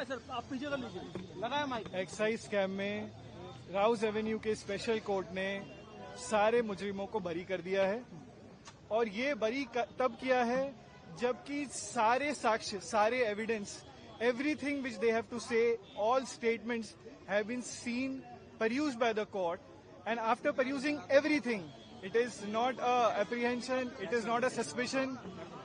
Sir आप पीछे कर लीजिए, लगाया माइक। एक्साइज स्कैम में राउस एवेन्यू के स्पेशल कोर्ट ने सारे मुजरिमों को बरी कर दिया है और ये बरी तब किया है जबकि सारे साक्ष्य, सारे evidence, everything which they have to say, all statements have been seen, perused by the court, and after perusing everything, it is not a apprehension, it is not a suspicion,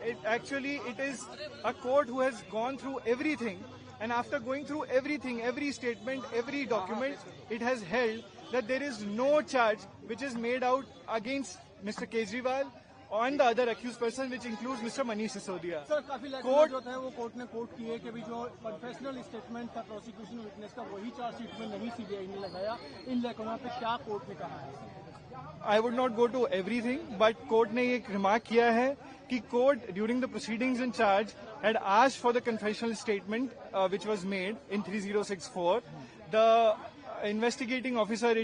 it is a court who has gone through everything, and after going through everything, every statement, every document, it has held that there is no charge which is made out against Mr. Kejriwal and the other accused person, which includes Mr. Manish Sisodia. Sir काफी court जो है वो court ने court की है कि जो professional statement था प्रोसिक्यूशन विटनेस का वही चार्जशीट में नहीं सीबीआई ने लगाया। इन लेखों पे क्या कोर्ट ने कहा है? I would not go to everything, but court ने एक रिमार्क किया है कि court during the proceedings in charge had asked for the confessional statement which was made in 3064. The investigating officer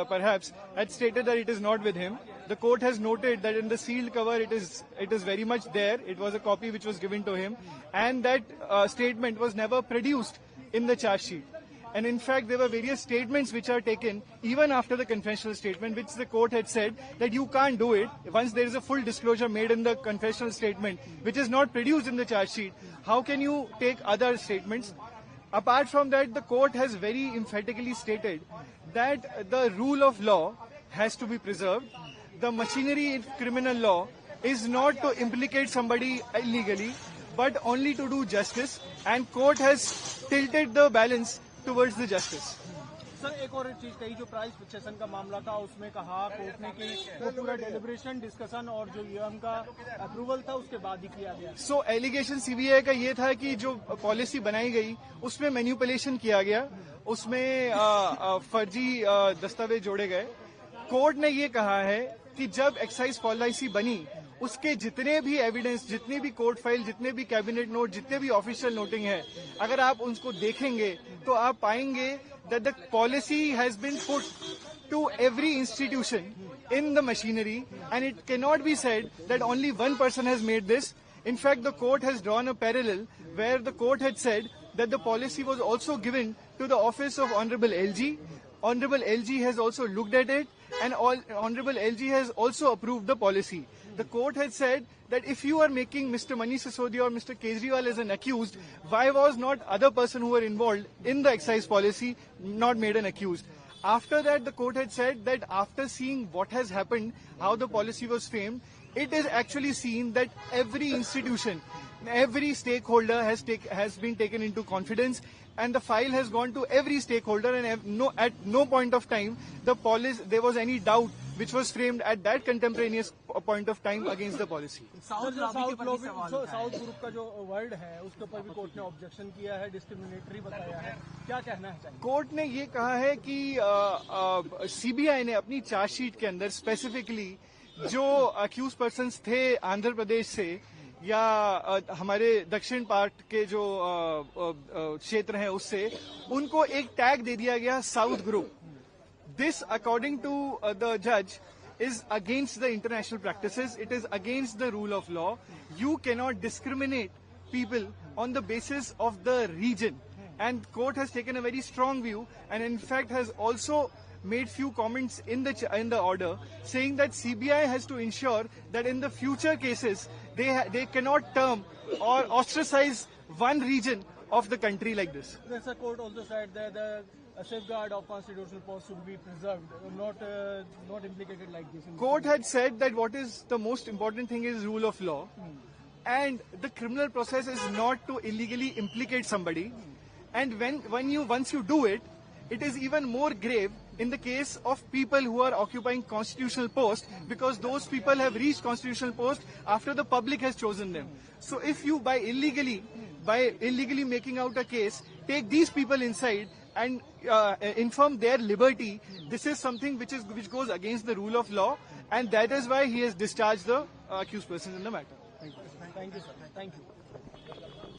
perhaps had stated that it is not with him. The court has noted that in the sealed cover it is very much there. It was a copy which was given to him, and that statement was never produced in the charge sheet. And in fact, there were various statements which are taken even after the confessional statement, which the court had said that you can't do it. Once there is a full disclosure made in the confessional statement, which is not produced in the charge sheet, how can you take other statements? Apart from that, the court has very emphatically stated that the rule of law has to be preserved. The machinery in criminal law is not to implicate somebody illegally, but only to do justice, and court has tilted the balance towards the justice. Sir एक और चीज कही, जो price fixation का मामला था उसमें कहा कोर्ट ने कि वो पूरा डेलिब्रेशन, डिस्कशन और जो यूएम का अप्रूवल था उसके बाद ही किया गया। सो एलिगेशन सीबीआई का ये था कि जो पॉलिसी बनाई गई उसमें मैनिपुलेशन किया गया, उसमें फर्जी दस्तावेज जोड़े गए। कोर्ट ने ये कहा है कि जब एक्साइज पॉलिसी बनी उसके जितने भी एविडेंस, जितनी भी कोर्ट फाइल, जितने भी कैबिनेट नोट, जितने भी ऑफिशियल नोटिंग है, अगर आप उनको देखेंगे तो आप पाएंगे that the policy has been put to every institution in the machinery, and it cannot be said that only one person has made this. In fact, the court has drawn a parallel where the court had said that the policy was also given to the office of Honorable LG. Honorable LG has also looked at it, and Honorable LG has also approved the policy. The court had said that if you are making Mr. Manish Sisodia or Mr. Kejriwal as an accused, why was not other person who were involved in the excise policy not made an accused? After that, the court had said that after seeing what has happened, how the policy was framed, it is actually seen that every institution, every stakeholder has been taken into confidence, and the file has gone to every stakeholder, and at no point of time there was any doubt which was framed at that contemporaneous point of time against the policy. South group का जो word है उसके ऊपर भी court ने objection किया है, discriminatory बताया है, क्या कहना है चाहिए? कोर्ट ने ये कहा है कि सीबीआई ने अपनी चार्जशीट के अंदर स्पेसिफिकली जो अक्यूज पर्सन्स थे आंध्र प्रदेश से या हमारे दक्षिण पार्ट के जो क्षेत्र हैं उससे, उनको एक टैग दे दिया गया south group. This, according to the judge, is against the international practices. It is against the rule of law. You cannot discriminate people on the basis of the region. And court has taken a very strong view, and in fact has also made few comments in the order, saying that CBI has to ensure that in the future cases they cannot term or ostracize one region of the country like this. The court also said that the safeguard of constitutional post should be preserved, not implicated like this. Court had said that what is the most important thing is rule of law, and the criminal process is not to illegally implicate somebody. And once you do it, it is even more grave in the case of people who are occupying constitutional posts, because those people have reached constitutional posts after the public has chosen them. So if you by illegally making out a case, take these people inside and infirm their liberty, this is something which goes against the rule of law, and that is why he has discharged the accused persons in the matter. Thank you, sir. Thank you.